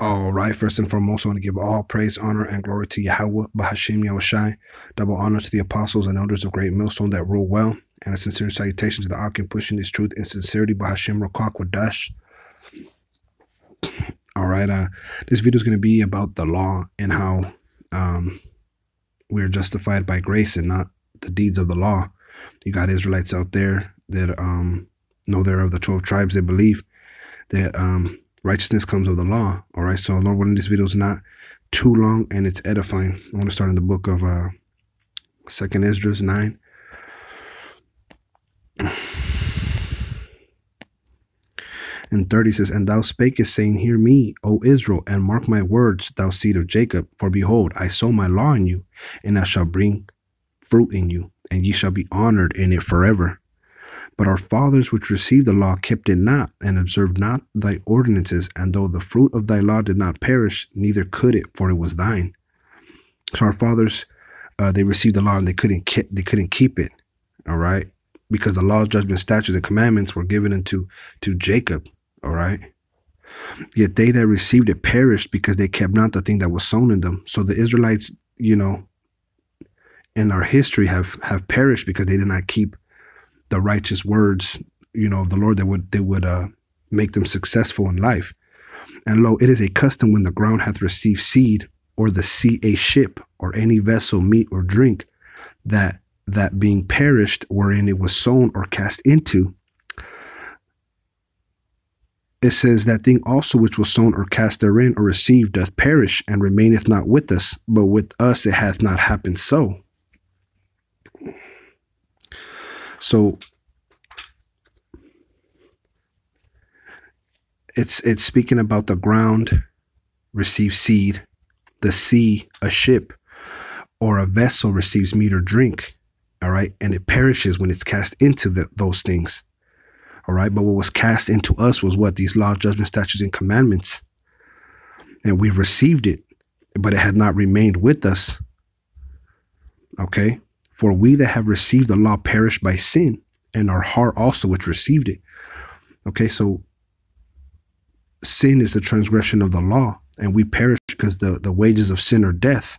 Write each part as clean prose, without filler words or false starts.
All right, first and foremost, I want to give all praise, honor, and glory to Yahawah, bahasham, Yahawashi. Double honor to the apostles and elders of Great Millstone that rule well, and a sincere salutation to the Akim pushing this truth and sincerity, bahasham, rawchaa, qadash. All right, this video is going to be about the law and how we are justified by grace and not the deeds of the law. You got Israelites out there that know they're of the 12 tribes. They believe that righteousness comes of the law. All right, so Lord willing, this video is not too long and it's edifying. I want to start in the book of 2nd Esdras 9. And 30 says, "And thou spakest, saying, Hear me, O Israel, and mark my words, thou seed of Jacob. For behold, I sow my law in you, and I shall bring fruit in you, and ye shall be honored in it forever. But our fathers which received the law kept it not, and observed not thy ordinances. And though the fruit of thy law did not perish, neither could it, for it was thine." So our fathers, they received the law and they couldn't keep it. All right, because the laws, judgments, statutes, and commandments were given unto Jacob. All right. Yet they that received it perished, because they kept not the thing that was sown in them. So the Israelites, you know, in our history have perished because they did not keep the righteous words, you know, of the Lord that would make them successful in life. And lo, it is a custom when the ground hath received seed, or the sea a ship, or any vessel, meat or drink, that being perished wherein it was sown or cast into. It says, that thing also which was sown or cast therein or received doth perish, and remaineth not with us, but with us it hath not happened so. So it's speaking about the ground receives seed, the sea a ship, or a vessel receives meat or drink. All right, and it perishes when it's cast into those things. All right, but what was cast into us was what? These laws, judgments, statutes, and commandments. And we received it, but it had not remained with us. Okay, for we that have received the law perished by sin, and our heart also which received it. Okay, so sin is the transgression of the law, and we perish because the wages of sin are death.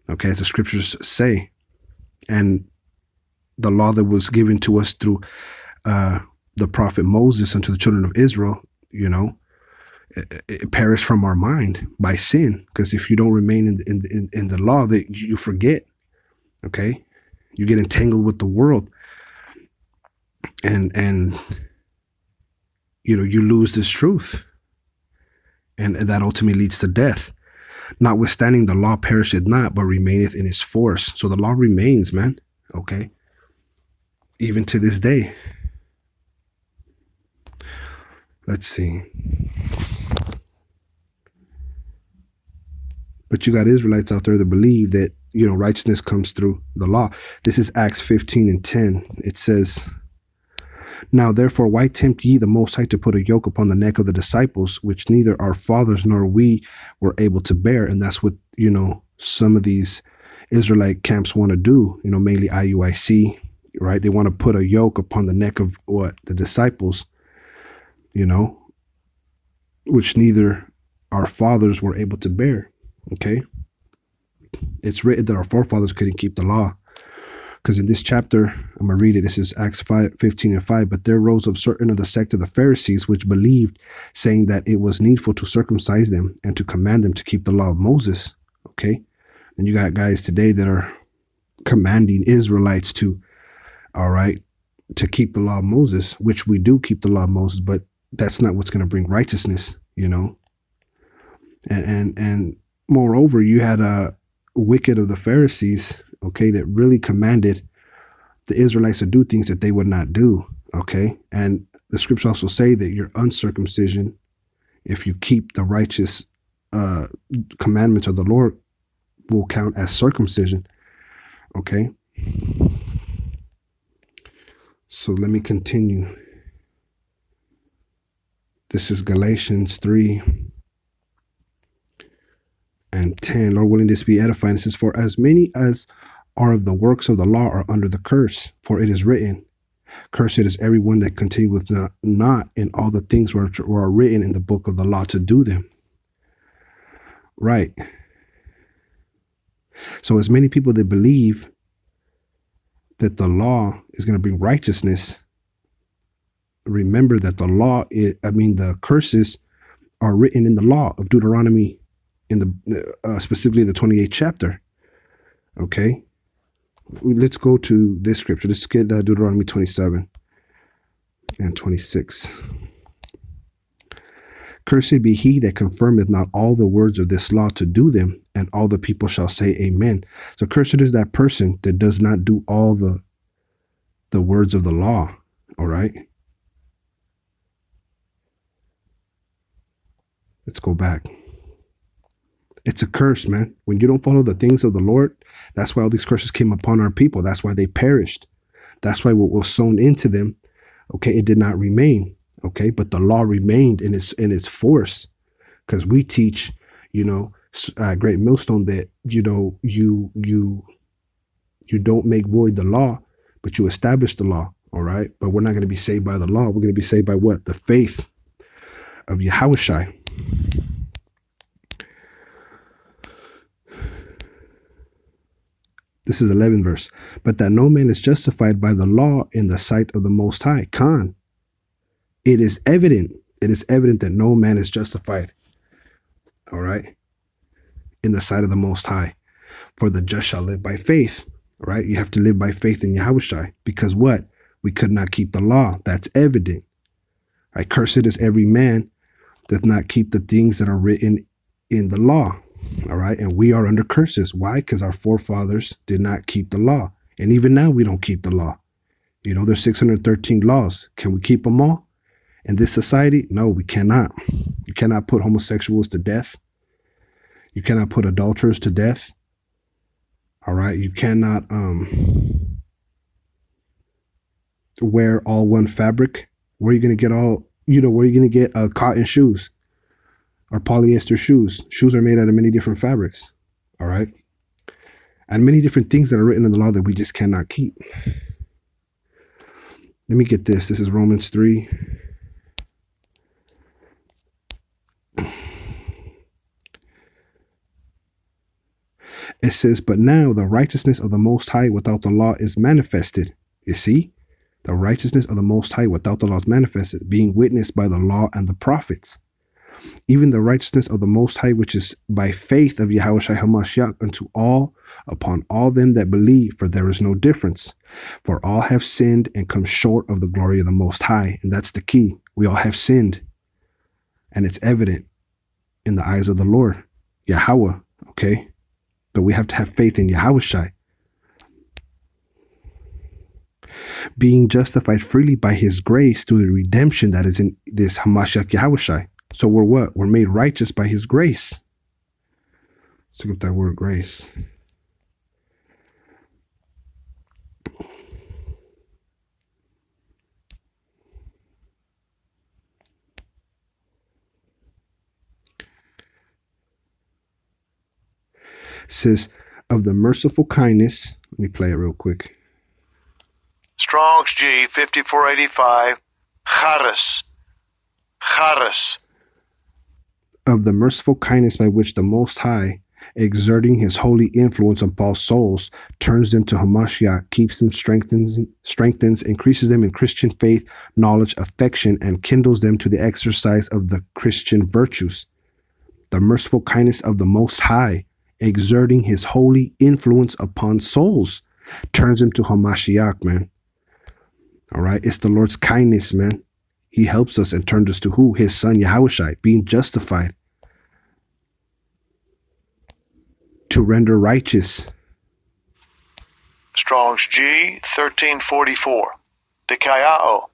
Okay, as the scriptures say. And the law that was given to us through the prophet Moses unto the children of Israel, you know, it perished from our mind by sin. Because if you don't remain in the law, that you forget. Okay, you get entangled with the world, and you know, you lose this truth, and that ultimately leads to death. Notwithstanding, the law perisheth not, but remaineth in its force. So the law remains, man. Okay, even to this day. Let's see. But you got Israelites out there that believe that, you know, righteousness comes through the law. This is Acts 15:10. It says, "Now therefore why tempt ye the Most High to put a yoke upon the neck of the disciples, which neither our fathers nor we were able to bear?" And that's what, you know, some of these Israelite camps want to do, you know, mainly IUIC, right? They want to put a yoke upon the neck of what? The disciples, you know, which neither our fathers were able to bear. Okay, it's written that our forefathers couldn't keep the law, because in this chapter, I'm gonna read it. This is Acts 15:5. "But there rose up certain of the sect of the Pharisees which believed, saying that it was needful to circumcise them and to command them to keep the law of Moses." Okay, and you got guys today that are commanding Israelites to, all right, to keep the law of Moses, which we do keep the law of Moses, but that's not what's going to bring righteousness, you know. And moreover, you had a wicked of the Pharisees, okay, that really commanded the Israelites to do things that they would not do. Okay, and the scriptures also say that your uncircumcision, if you keep the righteous commandments of the Lord, will count as circumcision. Okay, so let me continue. This is Galatians 3:10. "Lord willing, this be edifying." It says, "For as many as are of the works of the law are under the curse. For it is written, Cursed is everyone that continueth not in all the things which are written in the book of the law to do them." Right. So as many people that believe that the law is going to bring righteousness, remember that the law is, the curses are written in the law of Deuteronomy, in the specifically the 28th chapter. Okay, let's go to this scripture. Let's get Deuteronomy 27 and 26. Cursed be he that confirmeth not all the words of this law to do them, and all the people shall say amen. So cursed is that person that does not do all the words of the law. All right. Let's go back. It's a curse, man. When you don't follow the things of the Lord, that's why all these curses came upon our people. That's why they perished. That's why what was sown into them, okay, it did not remain. Okay, but the law remained in its force, because we teach, Great Millstone, that you don't make void the law, but you establish the law. All right, but we're not going to be saved by the law. We're going to be saved by what? The faith of Yahawashi. This is 11th verse. But that no man is justified by the law in the sight of the Most High. Khan. It is evident that no man is justified, all right, in the sight of the Most High. For the just shall live by faith, right? You have to live by faith in Yahawashi, because what? We could not keep the law. That's evident, right? Cursed is every man that does not keep the things that are written in the law, all right? And we are under curses. Why? Because our forefathers did not keep the law. And even now we don't keep the law. There's 613 laws. Can we keep them all? In this society, no, we cannot. You cannot put homosexuals to death. You cannot put adulterers to death. All right. You cannot wear all one fabric. Where are you going to get where are you going to get cotton shoes or polyester shoes? Shoes are made out of many different fabrics. All right. And many different things that are written in the law that we just cannot keep. Let me get this. This is Romans 3. It says, but now the righteousness of the Most High without the law is manifested. You see, the righteousness of the Most High without the law is manifested, being witnessed by the law and the prophets. Even the righteousness of the Most High, which is by faith of Yahawashi HaMashiach unto all, upon all them that believe, for there is no difference. For all have sinned and come short of the glory of the Most High. And that's the key. We all have sinned. And it's evident in the eyes of the Lord, Yahawah, okay? But we have to have faith in Yahawashi. Being justified freely by his grace through the redemption that is in this Hamashiach Yahawashi. So we're what? We're made righteous by his grace. Let's look up that word grace. Says, of the merciful kindness. Let me play it real quick. Strong's G 5485. Charis. Of the merciful kindness by which the Most High, exerting his holy influence upon souls, turns them to Hamashiach, keeps them, strengthens, increases them in Christian faith, knowledge, affection, and kindles them to the exercise of the Christian virtues. The merciful kindness of the Most High, exerting his holy influence upon souls, turns him to Hamashiach, man. All right. It's the Lord's kindness, man. He helps us and turns us to who? His son, Yahawashi, being justified to render righteous. Strong's G 1344. Dikaiao.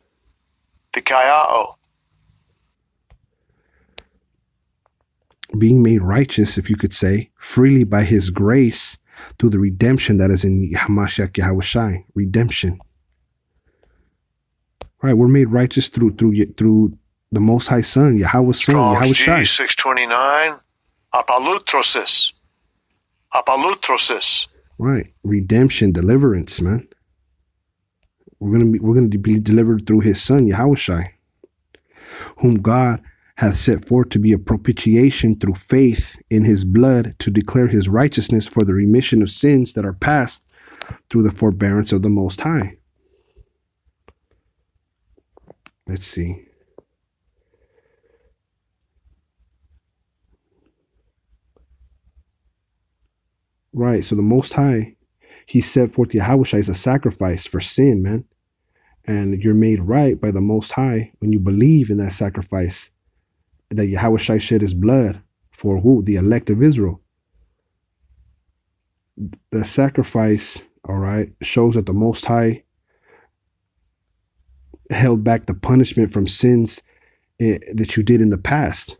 Being made righteous, if you could say, freely by his grace through the redemption that is in Hamashiach Yahawashi. Redemption. Right, we're made righteous through the Most High Son, Yahawah's Son, Yahawashi. Strong's G 629. Apalutrosis. Right, redemption, deliverance, man. We're gonna be delivered through his Son, Yahawashi, whom God hath set forth to be a propitiation through faith in his blood, to declare his righteousness for the remission of sins that are past through the forbearance of the Most High. Let's see. Right, so the Most High, he set forth Yahawashi as a sacrifice for sin, man. And you're made right by the Most High when you believe in that sacrifice, that Yahawashi shed his blood for who? The elect of Israel. The sacrifice, all right, shows that the Most High held back the punishment from sins that you did in the past.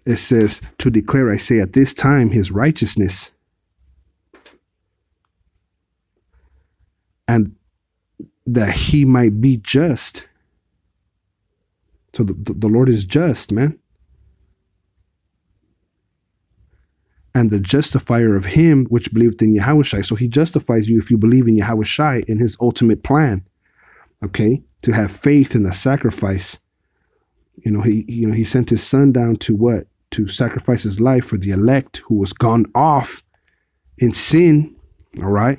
It says, to declare, I say, at this time, his righteousness, and that he might be just. So the Lord is just, man. And the justifier of him which believed in Yahawashi. So he justifies you if you believe in Yahawashi, in his ultimate plan. Okay, to have faith in the sacrifice. He sent his son down to what? To sacrifice his life for the elect who was gone off in sin. All right,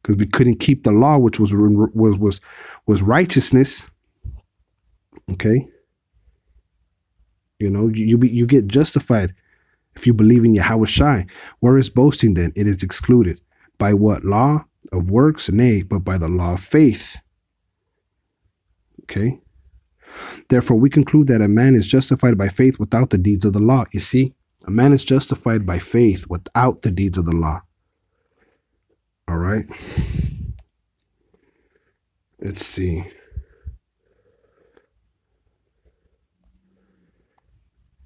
because we couldn't keep the law, which was righteousness. Okay, you get justified if you believe in Yahawashi. Where is boasting then? It is excluded. By what law? Of works? Nay, but by the law of faith. Okay. Therefore, we conclude that a man is justified by faith without the deeds of the law. You see, a man is justified by faith without the deeds of the law. All right. Let's see.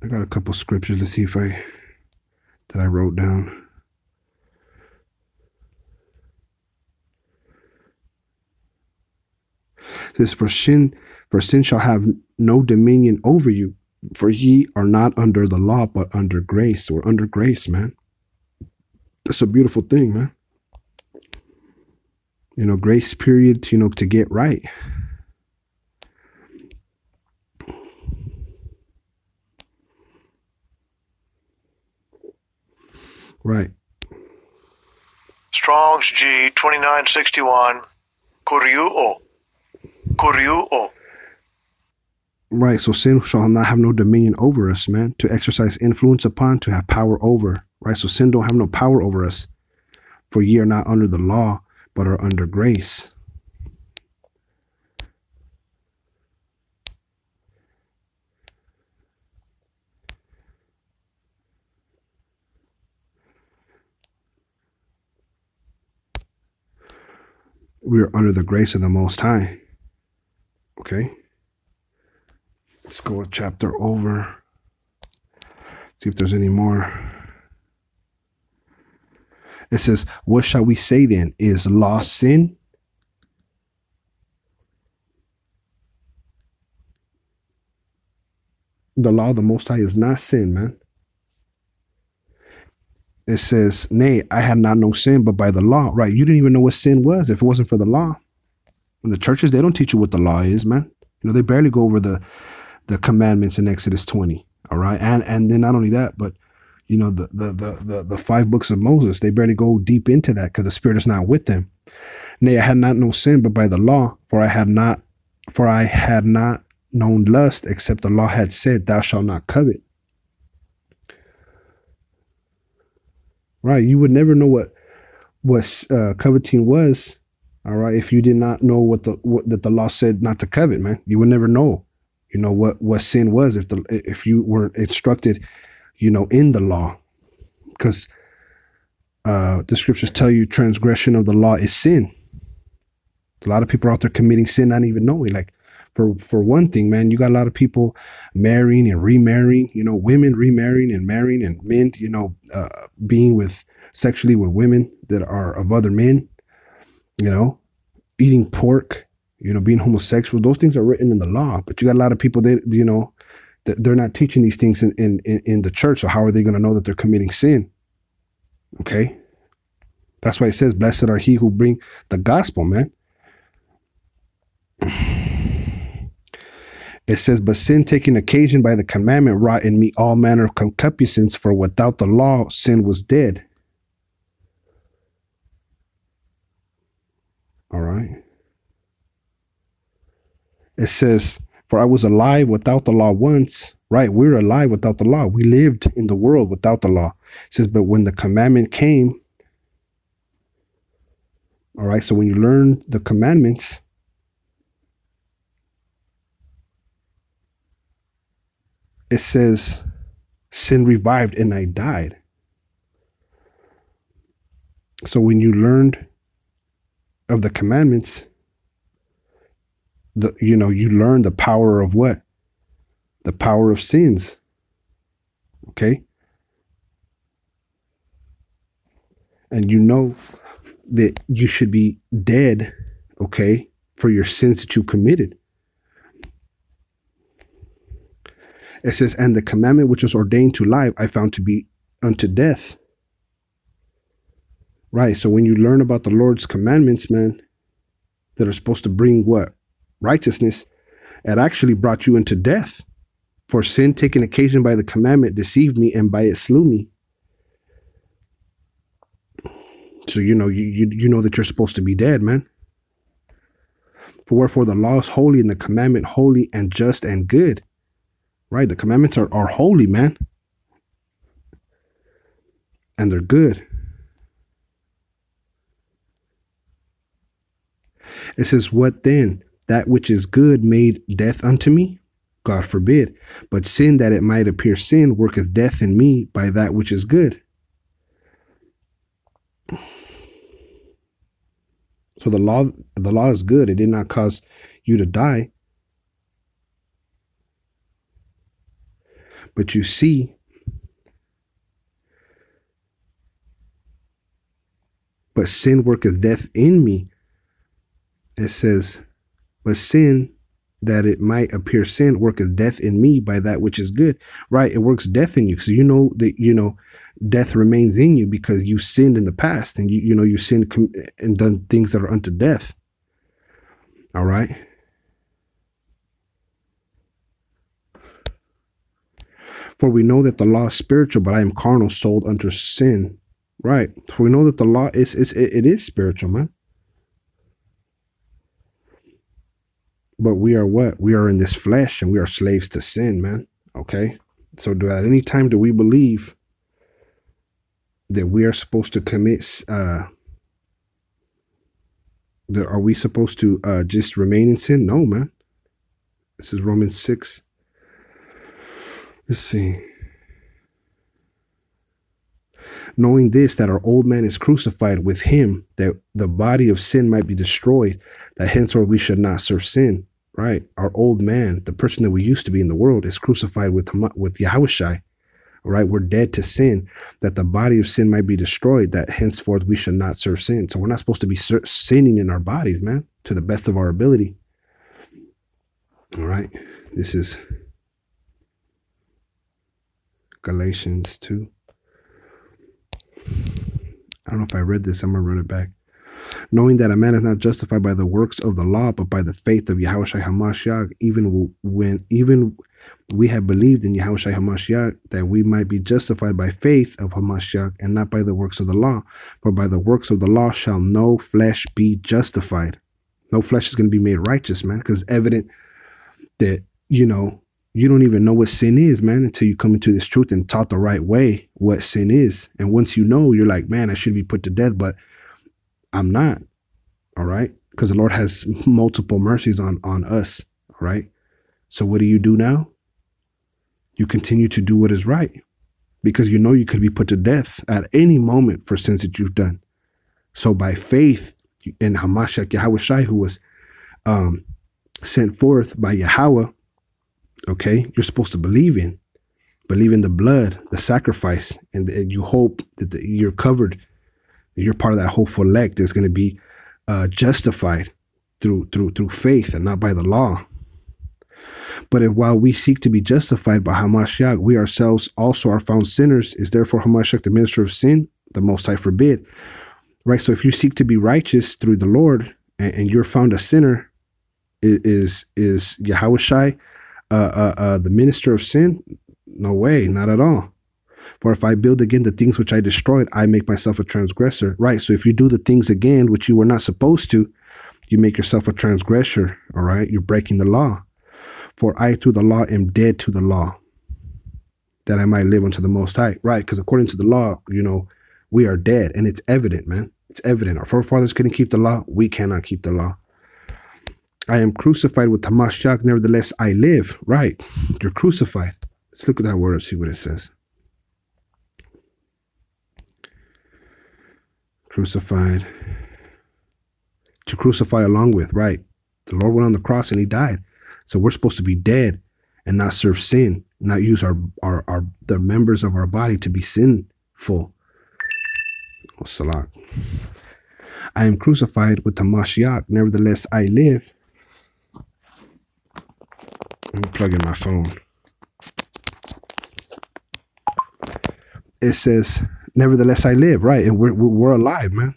I got a couple scriptures. Let's see that I wrote down. It says, for sin shall have no dominion over you, for ye are not under the law, but under grace. We're under grace, man. That's a beautiful thing, man. Grace period, to get right. Right. Strong's G 2961. Kuriu'o. Right, so sin shall not have no dominion over us, man. To exercise influence upon, to have power over. Right, so sin don't have no power over us. For ye are not under the law, but are under grace. We are under the grace of the Most High. Okay. Let's go a chapter over. See if there's any more. It says, what shall we say then? Is law sin? The law of the Most High is not sin, man. It says, nay, I had not no sin, but by the law. Right, you didn't even know what sin was if it wasn't for the law. In the churches, they don't teach you what the law is, man. They barely go over the commandments in Exodus 20. All right, and then not only that, but the 5 books of Moses, they barely go deep into that because the Spirit is not with them. Nay, I had not no sin, but by the law, for I had not known lust, except the law had said, thou shalt not covet. Right, you would never know what coveting was. All right, if you did not know that the law said not to covet, man, you would never know. What sin was if you weren't instructed, in the law, because the scriptures tell you transgression of the law is sin. A lot of people are out there committing sin, not even knowing. Like for one thing, man, you got a lot of people marrying and remarrying. Women remarrying and marrying, and men, being sexually with women that are of other men. Eating pork. Being homosexual. Those things are written in the law, but you got a lot of people that they're not teaching these things in the church. So how are they going to know that they're committing sin? Okay. That's why it says, blessed are he who bring the gospel, man. It says, but sin taking occasion by the commandment wrought in me all manner of concupiscence, for without the law, sin was dead. All right. It says, for I was alive without the law once, right? We're alive without the law. We lived in the world without the law. It says, but when the commandment came, all right, so when you learn the commandments, it says, sin revived and I died. So when you learned of the commandments, you learn the power of what? The power of sins. Okay? And you know that you should be dead, okay, for your sins that you committed. It says, and the commandment which was ordained to life, I found to be unto death. Right. So when you learn about the Lord's commandments, man, that are supposed to bring what? Righteousness, it actually brought you into death. For sin taken occasion by the commandment deceived me, and by it slew me. So you know that you're supposed to be dead, man. For wherefore the law is holy, and the commandment holy and just and good. Right? The commandments are holy, man. And they're good. It says, what then? That which is good made death unto me? God forbid. But sin, that it might appear sin, worketh death in me by that which is good. So the law is good. It did not cause you to die. But you see, but sin worketh death in me. It says, but sin, that it might appear sin, worketh death in me by that which is good. Right? It works death in you. So you know that, death remains in you because you sinned in the past, and you sinned and done things that are unto death. All right. For we know that the law is spiritual, but I am carnal, sold unto sin. Right. For we know that the law is spiritual, man. But we are what? We are in this flesh, and we are slaves to sin, man. Okay. So at any time do we believe that we are supposed to commit, are we supposed to just remain in sin? No, man. This is Romans 6. Let's see. Knowing this, that our old man is crucified with him, that the body of sin might be destroyed, that henceforth we should not serve sin. Right? Our old man, the person that we used to be in the world, is crucified with Yahawashi. Right? We're dead to sin, that the body of sin might be destroyed, that henceforth we should not serve sin. So we're not supposed to be sinning in our bodies, man, to the best of our ability. All right. This is Galatians 2. I don't know if I read this. I'm going to run it back. Knowing that a man is not justified by the works of the law, but by the faith of Yahawashi HaMashiach, even we have believed in Yahawashi HaMashiach, that we might be justified by faith of HaMashiach, and not by the works of the law. For by the works of the law shall no flesh be justified. No flesh is going to be made righteous, man, because it's evident that, you don't even know what sin is, man, until you come into this truth and taught the right way what sin is. And once you know, you're like, man, I should be put to death, but I'm not. All right. Because the Lord has multiple mercies on us. All right. So what do you do now? You continue to do what is right, because you know you could be put to death at any moment for sins that you've done. So by faith in Hamashiach Yahawashi, who was sent forth by Yahawah, okay, you're supposed to believe in the blood, the sacrifice, and you hope that you're covered, that you're part of that hopeful elect that's going to be justified through faith and not by the law. But if while we seek to be justified by Hamashiach, we ourselves also are found sinners, is therefore Hamashiach the minister of sin? The Most High forbid. Right? So if you seek to be righteous through the Lord and you're found a sinner, is Yahawashi the minister of sin? No way, not at all. For if I build again the things which I destroyed, I make myself a transgressor. Right. So if you do the things again which you were not supposed to, you make yourself a transgressor. All right. You're breaking the law. For I through the law am dead to the law, that I might live unto the Most High. Right. Because according to the law, you know, we are dead, and it's evident, man. It's evident. Our forefathers couldn't keep the law. We cannot keep the law. I am crucified with Hamashiach, nevertheless I live. Right. You're crucified. Let's look at that word and see what it says. Crucified. To crucify along with, right. The Lord went on the cross and he died. So we're supposed to be dead and not serve sin, not use the members of our body to be sinful. Oh, Salah. I am crucified with the Mashiach, nevertheless I live. Let me plug in my phone. It says, nevertheless I live, right? And we're alive, man.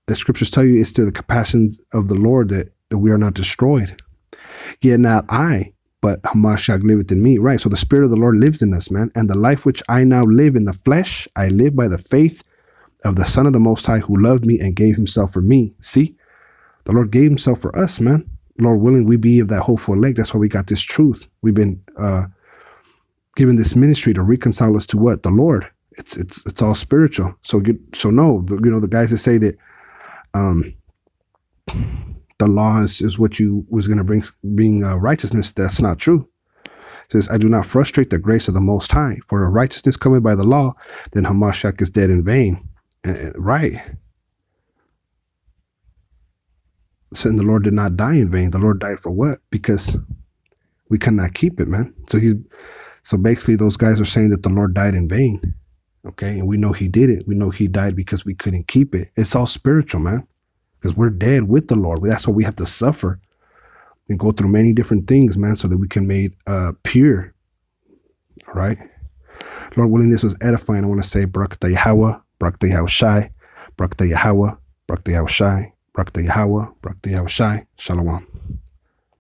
The scriptures tell you it's to the compassions of the Lord that we are not destroyed. Yet not I, but Hamashiach liveth in me. Right. So the Spirit of the Lord lives in us, man. And the life which I now live in the flesh, I live by the faith of the Son of the Most High, who loved me and gave himself for me. See, the Lord gave himself for us, man. Lord willing, we be of that hopeful elect. That's why we got this truth. We've been given this ministry to reconcile us to what? The Lord. It's all spiritual. So no, the guys that say that the law is what you was going to bring righteousness, that's not true. It says, I do not frustrate the grace of the Most High, for if righteousness cometh by the law, then Hamashiach is dead in vain. Right. So the Lord did not die in vain. The Lord died for what? Because we cannot keep it, man. So basically those guys are saying that the Lord died in vain. Okay. And we know he did it. We know he died because we couldn't keep it. It's all spiritual, man. Because we're dead with the Lord. That's why we have to suffer and go through many different things, man, so that we can be made pure. All right. Lord willing, this was edifying. I want to say, Barakatah Yahawah, Barakatah Yahawashi, Barakatah Yahawah, Barakatah Yahawashi, Barakatah Yahawah, Barakatah Yahawashi. Shalom.